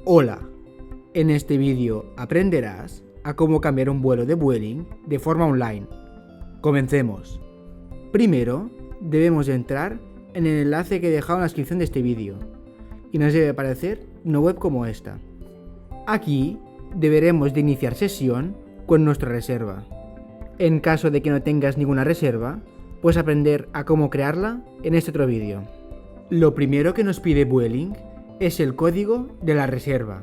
Hola, en este vídeo aprenderás a cómo cambiar un vuelo de Vueling de forma online. Comencemos. Primero, debemos entrar en el enlace que he dejado en la descripción de este vídeo y nos debe aparecer una web como esta. Aquí deberemos de iniciar sesión con nuestra reserva. En caso de que no tengas ninguna reserva, puedes aprender a cómo crearla en este otro vídeo. Lo primero que nos pide Vueling es el código de la reserva.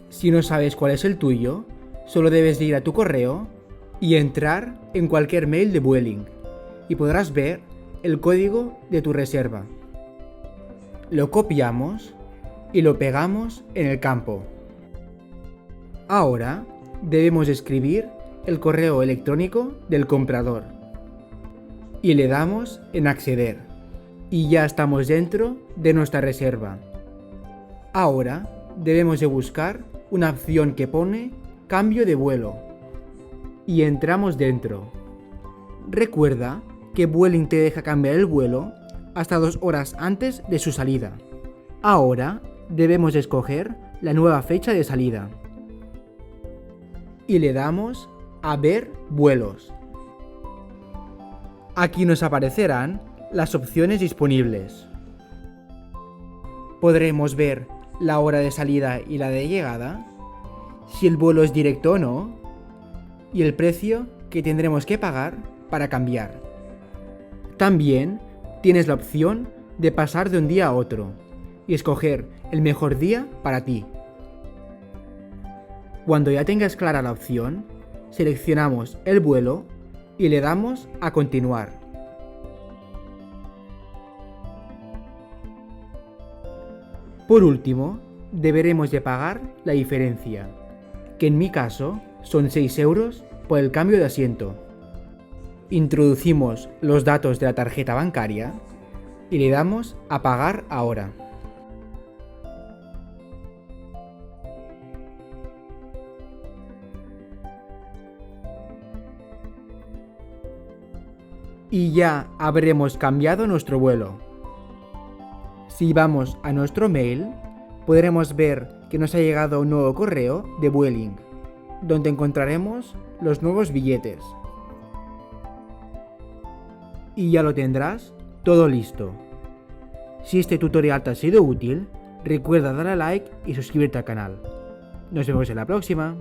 Si no sabes cuál es el tuyo, solo debes de ir a tu correo y entrar en cualquier mail de Vueling y podrás ver el código de tu reserva. Lo copiamos y lo pegamos en el campo. Ahora debemos escribir el correo electrónico del comprador y le damos en acceder y ya estamos dentro de nuestra reserva. Ahora debemos de buscar una opción que pone cambio de vuelo y entramos dentro. Recuerda que Vueling te deja cambiar el vuelo hasta 2 horas antes de su salida. Ahora debemos escoger la nueva fecha de salida y le damos a ver vuelos. Aquí nos aparecerán las opciones disponibles. Podremos ver la hora de salida y la de llegada, si el vuelo es directo o no, y el precio que tendremos que pagar para cambiar. También tienes la opción de pasar de un día a otro y escoger el mejor día para ti. Cuando ya tengas clara la opción, seleccionamos el vuelo y le damos a continuar. Por último, deberemos de pagar la diferencia, que en mi caso son 6 euros por el cambio de asiento. Introducimos los datos de la tarjeta bancaria y le damos a pagar ahora. Y ya habremos cambiado nuestro vuelo. Si vamos a nuestro mail, podremos ver que nos ha llegado un nuevo correo de Vueling, donde encontraremos los nuevos billetes. Y ya lo tendrás todo listo. Si este tutorial te ha sido útil, recuerda darle a like y suscribirte al canal. Nos vemos en la próxima.